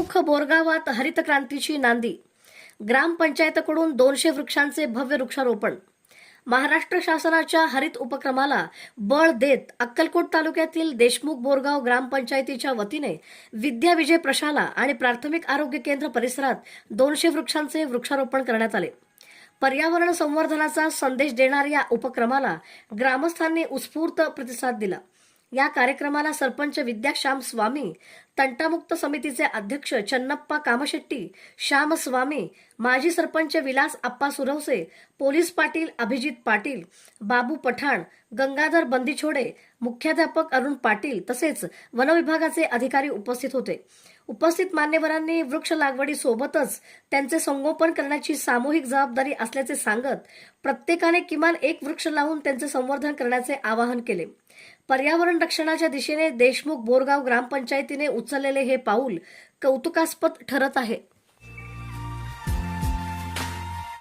देशमुख बोरगावात हरित क्रांतीची नांदी. ग्रामपंचायतकडून 200 वृक्षांचे भव्य वृक्षारोपण. महाराष्ट्र शासनाच्या हरित उपक्रमाला बळ देत अक्कलकोट तालुक्यातील देशमुख बोरगाव ग्रामपंचायतीच्या वतीने विद्या विजय प्रशाला आणि प्राथमिक आरोग्य केंद्र परिसरात 200 वृक्षांचे वृक्षारोपण करण्यात आले. पर्यावरण संवर्धनाचा संदेश देणाऱ्या या उपक्रमाला ग्रामस्थांनी उत्स्फूर्त प्रतिसाद दिला. या कार्यक्रमाला सरपंच विद्याश्याम स्वामी, तंटामुक्त समितीचे अध्यक्ष चन्नप्पा कामशेट्टी, श्याम स्वामी, माजी सरपंच विलास आप्पा सुरवसे, पोलीस पाटील अभिजित पाटील, बाबू पठाण, गंगाधर बंदीछोडे, मुख्याध्यापक अरुण पाटील तसेच वनविभागाचे अधिकारी उपस्थित होते. उपस्थित मान्यवरांनी वृक्ष लागवडीसोबतच त्यांचे संगोपन करण्याची सामूहिक जबाबदारी असल्याचे सांगत प्रत्येकाने किमान एक वृक्ष लावून त्यांचे संवर्धन करण्याचे आवाहन केले. पर्यावरण रक्षणाच्या दिशेने देशमुख बोरगाव ग्रामपंचायतीने उचललेले हे पाऊल कौतुकास्पद ठरत आहे.